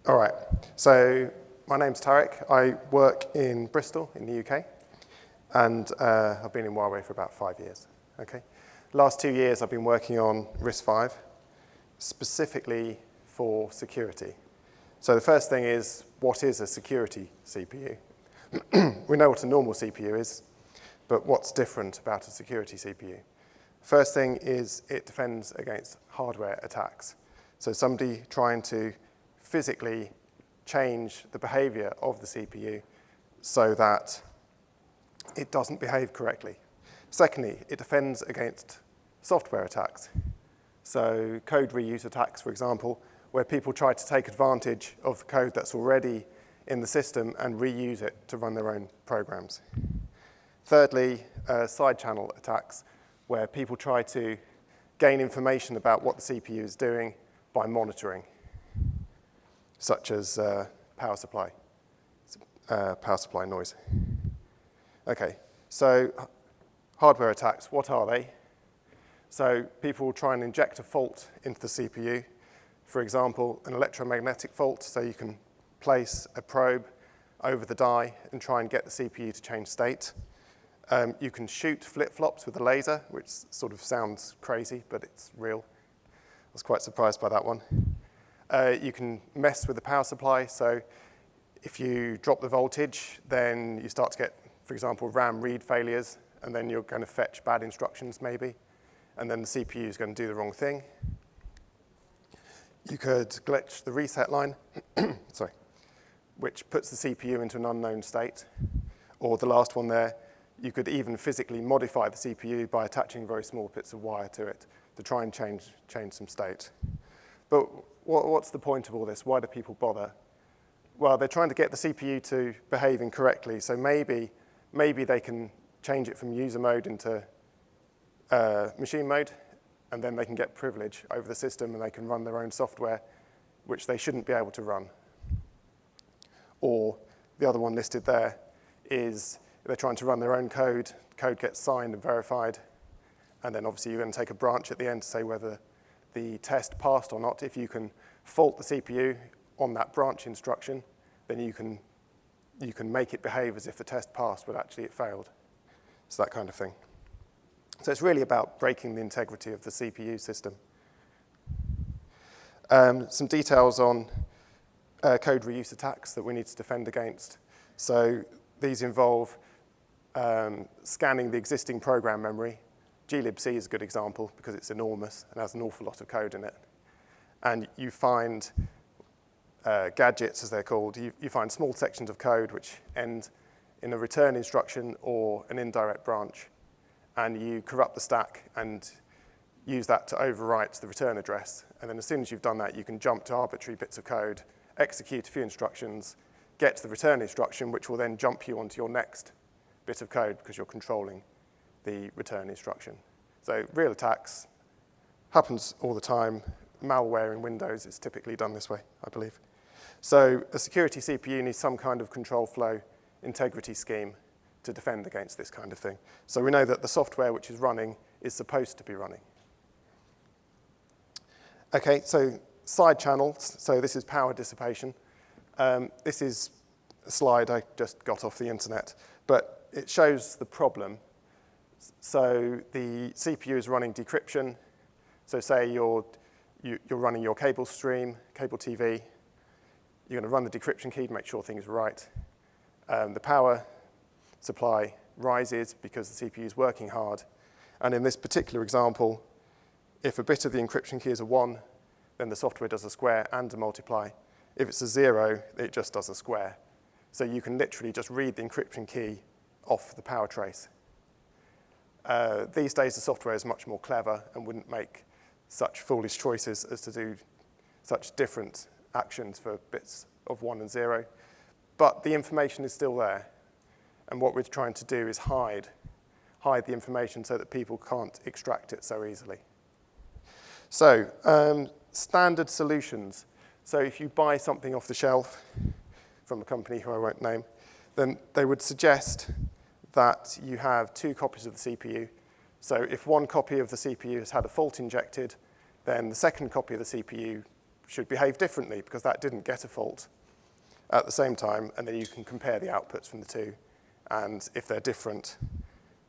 All right, so my name's Tariq. I work in Bristol in the UK, and I've been in Huawei for about 5 years. Okay, last 2 years I've been working on RISC-V, specifically for security. So the first thing is, what is a security CPU? We know what a normal CPU is, but what's different about a security CPU? First thing is it defends against hardware attacks. So somebody trying to physically change the behavior of the CPU so that it doesn't behave correctly. Secondly, it defends against software attacks. So code reuse attacks, for example, where people try to take advantage of the code that's already in the system and reuse it to run their own programs. Thirdly, side channel attacks, where people try to gain information about what the CPU is doing by monitoring, such as power supply noise. Okay, so hardware attacks, what are they? So people will try and inject a fault into the CPU. For example, an electromagnetic fault, so you can place a probe over the die and try and get the CPU to change state. You can shoot flip-flops with a laser, which sort of sounds crazy, but it's real. I was quite surprised by that one. You can mess with the power supply, so if you drop the voltage, then you start to get, for example, RAM read failures, and then you're going to fetch bad instructions maybe, and then the CPU is going to do the wrong thing. You could glitch the reset line, sorry, which puts the CPU into an unknown state. Or the last one there, you could even physically modify the CPU by attaching very small bits of wire to it to try and change some state. But what's the point of all this? Why do people bother? Well, they're trying to get the CPU to behave incorrectly, so maybe they can change it from user mode into machine mode, and then they can get privilege over the system and they can run their own software, which they shouldn't be able to run. Or the other one listed there is they're trying to run their own code. Code gets signed and verified, and then obviously you're going to take a branch at the end to say whether the test passed or not. If you can fault the CPU on that branch instruction, then you can make it behave as if the test passed, but actually it failed. It's that kind of thing. So it's really about breaking the integrity of the CPU system. Some details on code reuse attacks that we need to defend against. So these involve scanning the existing program memory. glibc is a good example because it's enormous and has an awful lot of code in it. And you find gadgets, as they're called. You find small sections of code which end in a return instruction or an indirect branch. And you corrupt the stack and use that to overwrite the return address. And then as soon as you've done that, you can jump to arbitrary bits of code, execute a few instructions, get to the return instruction, which will then jump you onto your next bit of code because you're controlling the return instruction. So real attacks happens all the time. Malware in Windows is typically done this way, I believe. So a security CPU needs some kind of control flow integrity scheme to defend against this kind of thing. So we know that the software which is running is supposed to be running. Okay, so side channels. So this is power dissipation. This is a slide I just got off the internet, but it shows the problem. So the CPU is running decryption. So say you're running your cable stream, cable TV. You're going to run the decryption key to make sure things are right. The power supply rises because the CPU is working hard. And in this particular example, if a bit of the encryption key is a 1, then the software does a square and a multiply. If it's a 0, it just does a square. So you can literally just read the encryption key off the power trace. These days, the software is much more clever and wouldn't make such foolish choices as to do such different actions for bits of 1 and 0. But the information is still there. And what we're trying to do is hide the information so that people can't extract it so easily. So standard solutions. So if you buy something off the shelf from a company who I won't name, then they would suggest that you have 2 copies of the CPU. So if one copy of the CPU has had a fault injected, then the second copy of the CPU should behave differently because that didn't get a fault at the same time, and then you can compare the outputs from the two. And if they're different,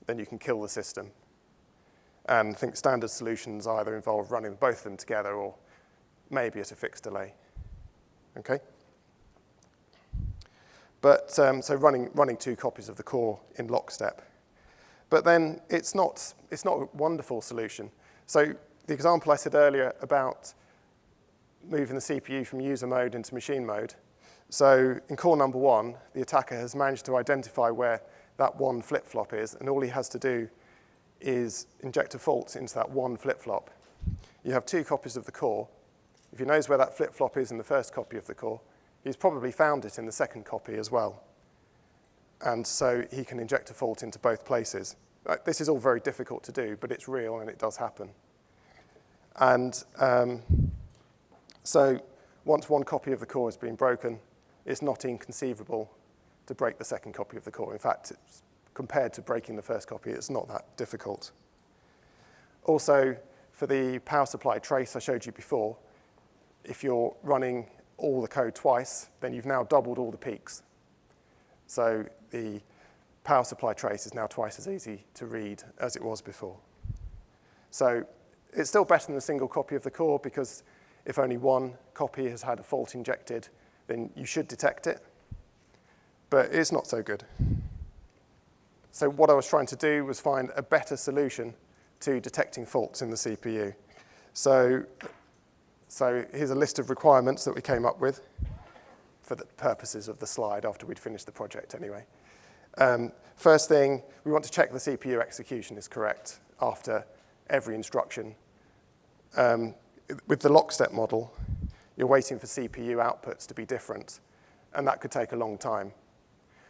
then you can kill the system. And I think standard solutions either involve running both of them together or maybe at a fixed delay. Okay? But so running 2 copies of the core in lockstep. But then it's not a wonderful solution. So the example I said earlier about moving the CPU from user mode into machine mode. So in core number 1, the attacker has managed to identify where that one flip-flop is, and all he has to do is inject a fault into that one flip-flop. You have 2 copies of the core. If he knows where that flip-flop is in the first copy of the core, he's probably found it in the second copy as well. And so he can inject a fault into both places. This is all very difficult to do, but it's real and it does happen. And so once one copy of the core has been broken, it's not inconceivable to break the second copy of the core. In fact, compared to breaking the first copy, it's not that difficult. Also, for the power supply trace I showed you before, if you're running all the code twice, then you've now doubled all the peaks. So the power supply trace is now twice as easy to read as it was before. So it's still better than a single copy of the core because if only one copy has had a fault injected, then you should detect it. But it's not so good. So what I was trying to do was find a better solution to detecting faults in the CPU. So here's a list of requirements that we came up with for the purposes of the slide after we'd finished the project anyway. First thing, we want to check the CPU execution is correct after every instruction. With the lockstep model, you're waiting for CPU outputs to be different, and that could take a long time.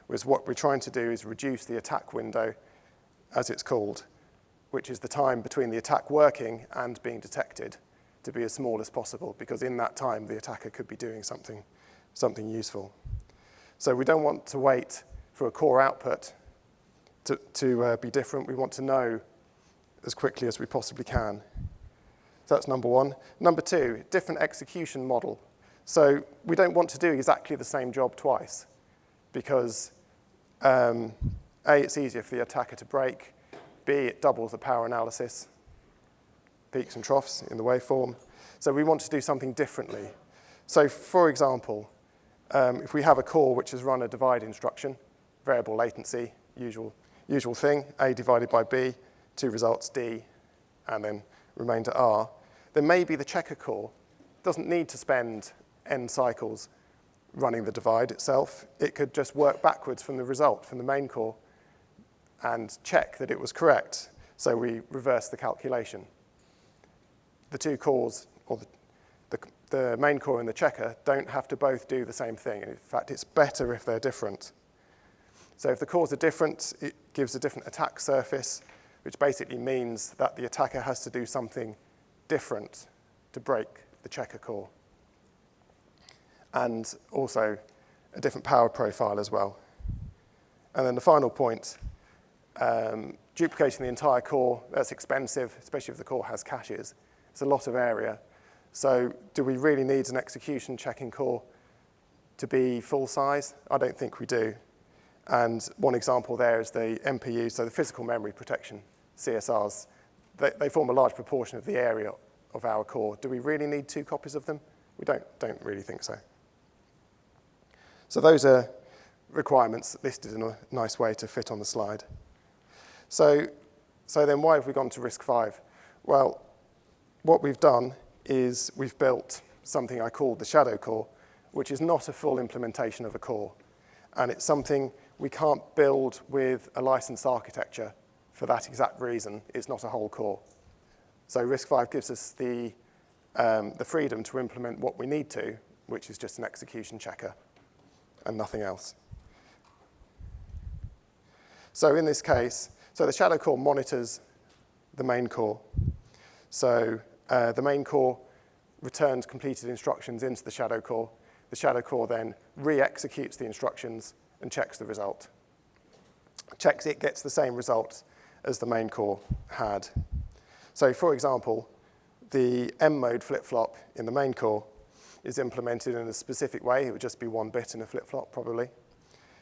Whereas what we're trying to do is reduce the attack window, as it's called, which is the time between the attack working and being detected, to be as small as possible, because in that time, the attacker could be doing something useful. So we don't want to wait for a core output to be different. We want to know as quickly as we possibly can. So that's number 1. Number 2, different execution model. So we don't want to do exactly the same job twice, because A, it's easier for the attacker to break, B, it doubles the power analysis, peaks and troughs in the waveform. So we want to do something differently. So for example, if we have a core which has run a divide instruction, variable latency, usual thing, A divided by B, 2 results, D, and then remainder R, then maybe the checker core doesn't need to spend n cycles running the divide itself. It could just work backwards from the result, from the main core, and check that it was correct. So we reverse the calculation. The 2 cores, or the main core and the checker, don't have to both do the same thing. In fact, it's better if they're different. So if the cores are different, it gives a different attack surface, which basically means that the attacker has to do something different to break the checker core. And also a different power profile as well. And then the final point, duplicating the entire core, that's expensive, especially if the core has caches. It's a lot of area. So do we really need an execution checking core to be full size? I don't think we do. And one example there is the MPU, so the physical memory protection, CSRs. They form a large proportion of the area of our core. Do we really need 2 copies of them? We don't really think so. So those are requirements listed in a nice way to fit on the slide. So then why have we gone to RISC-V? Well, what we've done is we've built something I call the ShadowCore, which is not a full implementation of a core. And it's something we can't build with a licensed architecture for that exact reason. It's not a whole core. So RISC-V gives us the freedom to implement what we need to, which is just an execution checker and nothing else. So in this case, so the ShadowCore monitors the main core. So the main core returns completed instructions into the ShadowCore. The ShadowCore then re-executes the instructions and checks the result. Checks it gets the same result as the main core had. So for example, the M mode flip-flop in the main core is implemented in a specific way. It would just be one bit in a flip-flop, probably.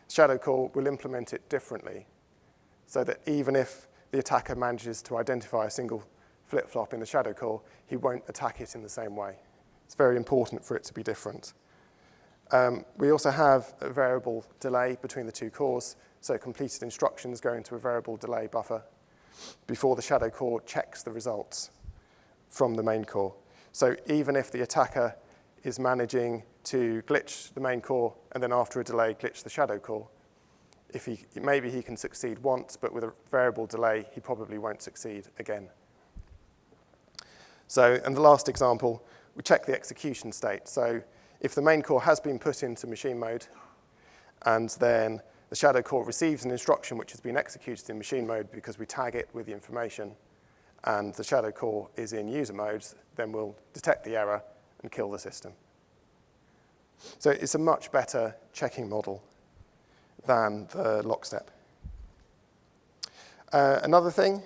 ShadowCore will implement it differently, so that even if the attacker manages to identify a single flip-flop in the ShadowCore, he won't attack it in the same way. It's very important for it to be different. We also have a variable delay between the two cores, so completed instructions go into a variable delay buffer before the ShadowCore checks the results from the main core. So even if the attacker is managing to glitch the main core and then after a delay glitch the ShadowCore, maybe he can succeed once, but with a variable delay, he probably won't succeed again. So, and the last example, we check the execution state. So if the main core has been put into machine mode, and then the ShadowCore receives an instruction which has been executed in machine mode because we tag it with the information, and the ShadowCore is in user mode, then we'll detect the error and kill the system. So it's a much better checking model than the lockstep. Another thing,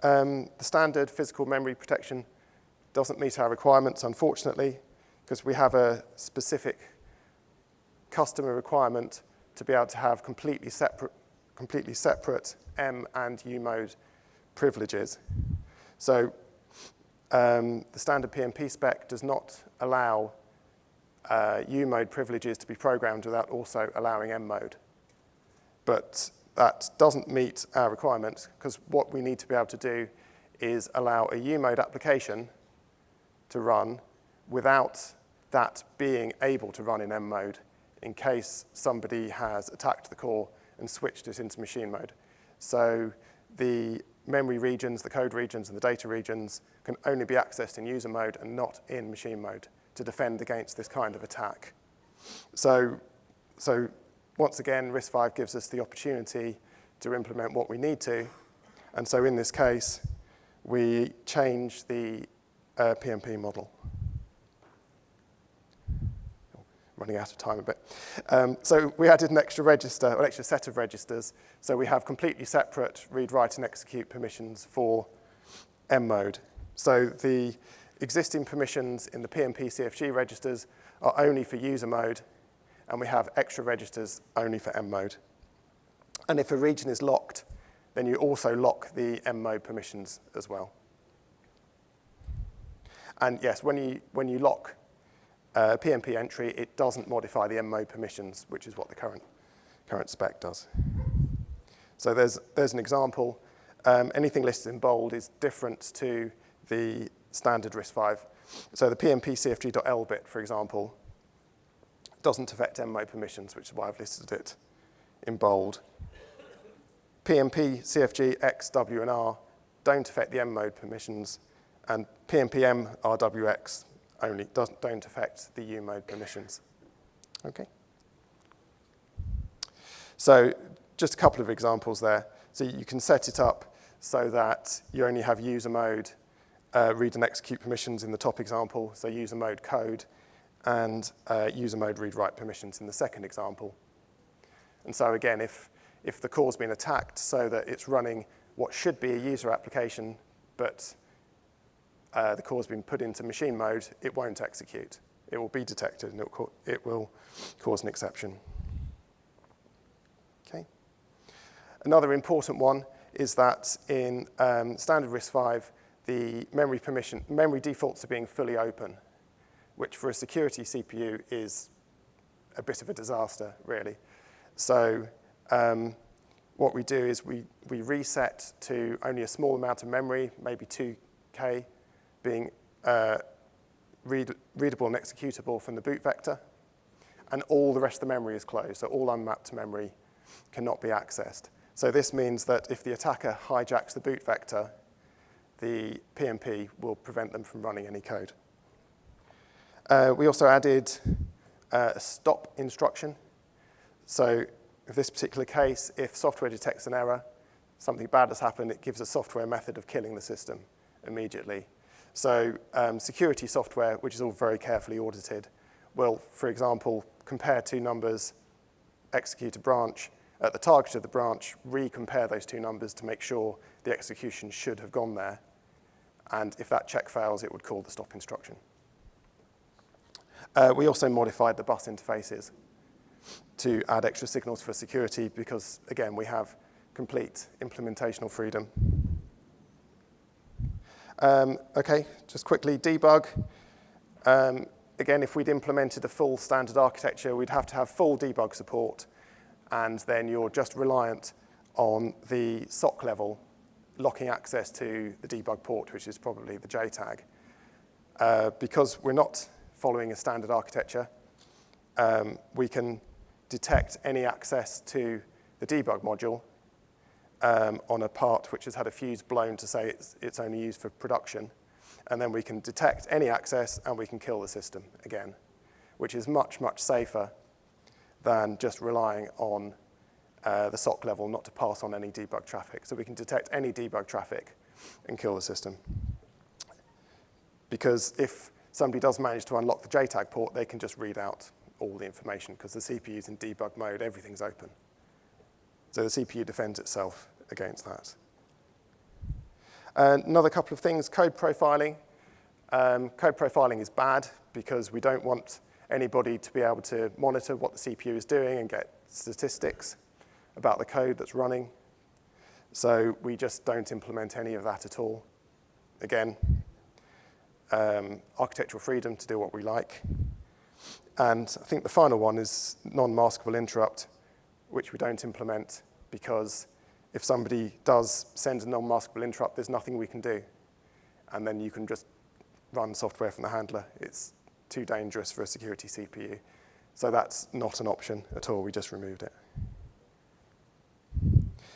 the standard physical memory protection doesn't meet our requirements, unfortunately, because we have a specific customer requirement to be able to have completely separate M and U mode privileges. So the standard PMP spec does not allow U mode privileges to be programmed without also allowing M mode. But that doesn't meet our requirement, because what we need to be able to do is allow a U mode application to run without that being able to run in M mode in case somebody has attacked the core and switched it into machine mode. So the memory regions, the code regions, and the data regions can only be accessed in user mode and not in machine mode to defend against this kind of attack. So once again, RISC-V gives us the opportunity to implement what we need to. And so in this case, we change the PMP model. Running out of time a bit. So we added an extra register, or an extra set of registers. So we have completely separate read, write, and execute permissions for M mode. So the existing permissions in the PMP CFG registers are only for user mode, and we have extra registers only for M mode. And if a region is locked, then you also lock the M mode permissions as well. And yes, when you lock a PMP entry, it doesn't modify the M mode permissions, which is what the current spec does. So there's an example. Anything listed in bold is different to the standard RISC-V. So the PMP CFG.L bit, for example, doesn't affect M mode permissions, which is why I've listed it in bold. PMP CFG X, W, and R don't affect the M mode permissions, and PMP M, R, W, X only don't affect the U mode permissions. Okay. So just a couple of examples there. So you can set it up so that you only have user mode read and execute permissions in the top example, so user mode code, and user mode read-write permissions in the second example. And so again, if the core's been attacked so that it's running what should be a user application, but the core's been put into machine mode, it won't execute. It will be detected, and it will cause an exception. Okay. Another important one is that in standard RISC-V, the memory defaults are being fully open, which for a security CPU is a bit of a disaster, really. So what we do is we reset to only a small amount of memory, maybe 2K, being readable and executable from the boot vector, and all the rest of the memory is closed, so all unmapped memory cannot be accessed. So this means that if the attacker hijacks the boot vector, the PMP will prevent them from running any code. We also added a stop instruction. So in this particular case, if software detects an error, something bad has happened, it gives a software method of killing the system immediately. So security software, which is all very carefully audited, will, for example, compare two numbers, execute a branch, at the target of the branch, recompare those two numbers to make sure the execution should have gone there. And if that check fails, it would call the stop instruction. We also modified the bus interfaces to add extra signals for security because, again, we have complete implementational freedom. Okay, just quickly, debug. Again, if we'd implemented a full standard architecture, we'd have to have full debug support, and then you're just reliant on the SOC level locking access to the debug port, which is probably the JTAG. Because we're not following a standard architecture, we can detect any access to the debug module on a part which has had a fuse blown to say it's only used for production. And then we can detect any access and we can kill the system again, which is much, much safer than just relying on the SOC level not to pass on any debug traffic. So we can detect any debug traffic and kill the system. Because if somebody does manage to unlock the JTAG port, they can just read out all the information because the CPU is in debug mode, everything's open. So the CPU defends itself against that. Another couple of things, code profiling. Code profiling is bad because we don't want anybody to be able to monitor what the CPU is doing and get statistics about the code that's running. So we just don't implement any of that at all. Again, architectural freedom to do what we like. And I think the final one is non-maskable interrupt, which we don't implement because if somebody does send a non-maskable interrupt, there's nothing we can do. And then you can just run software from the handler. It's too dangerous for a security CPU. So that's not an option at all. We just removed it.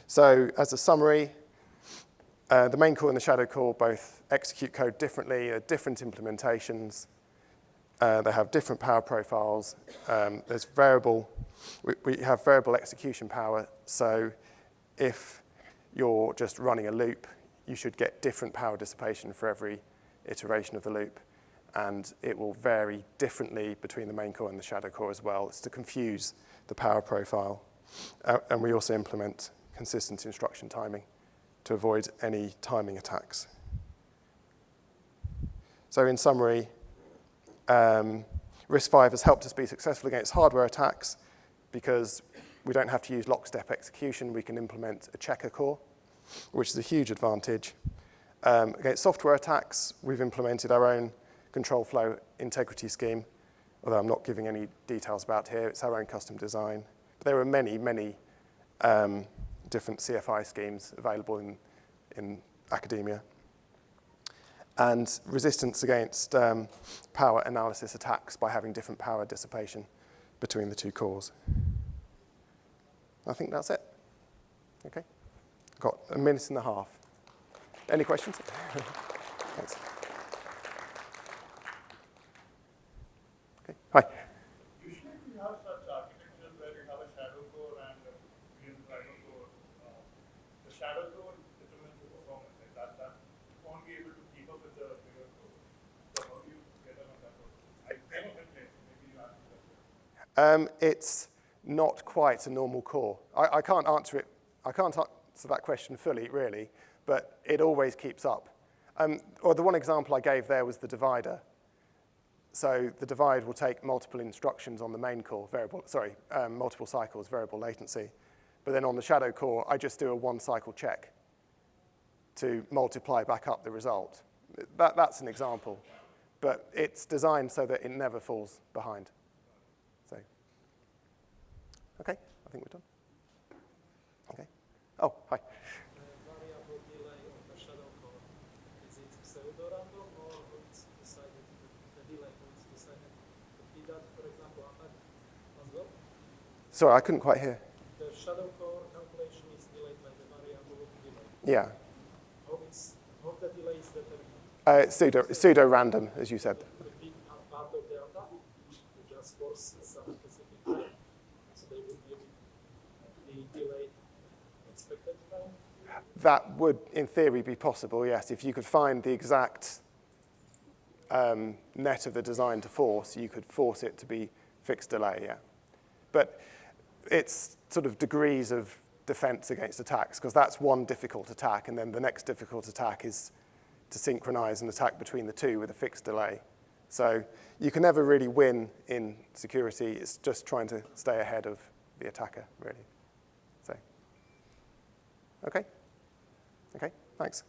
So as a summary, the main core and the shadow core both execute code differently, different implementations. They have different power profiles. There's variable. We have variable execution power. So if you're just running a loop, you should get different power dissipation for every iteration of the loop. And it will vary differently between the main core and the shadow core as well. It's to confuse the power profile. And we also implement consistent instruction timing to avoid any timing attacks. So in summary, RISC-V has helped us be successful against hardware attacks because we don't have to use lockstep execution. We can implement a checker core, which is a huge advantage. Against software attacks, we've implemented our own control flow integrity scheme, although I'm not giving any details about here. It's our own custom design. But there are many, many different CFI schemes available in academia. And resistance against power analysis attacks by having different power dissipation between the two cores. I think that's it. Okay. I've got a minute and a half. Any questions? Thanks. Okay. Hi. Usually we have such architectures where you have a shadow core and a driver core. The shadow core determines the performance. Like that won't be able to keep up with the bigger core. So how do you get around that? I know templates. Maybe you answer that. It's not quite a normal core. I can't answer it. I can't answer that question fully, really, but it always keeps up. Or the one example I gave there was the divider. So the divide will take multiple instructions on the main core, multiple cycles, variable latency. But then on the shadow core, I just do a one-cycle check to multiply back up the result. That's an example. But it's designed so that it never falls behind. So, okay, I think we're done. Okay. Oh, hi. Variable delay of the shadow core, is it pseudo-random or it's decided, the delay is decided to be that, for example, attack as well? Sorry, I couldn't quite hear. The shadow core calculation is delayed by the variable delay. Yeah. How the delay is determined? Pseudo-random, as you said. Could be part of the attack, to just force some specific time, so they would be the delayed expected time? That would, in theory, be possible, yes. If you could find the exact net of the design to force, you could force it to be fixed delay, yeah. But it's sort of degrees of defense against attacks, because that's one difficult attack, and then the next difficult attack is to synchronize an attack between the two with a fixed delay. So you can never really win in security. It's just trying to stay ahead of the attacker, really. So, okay, thanks.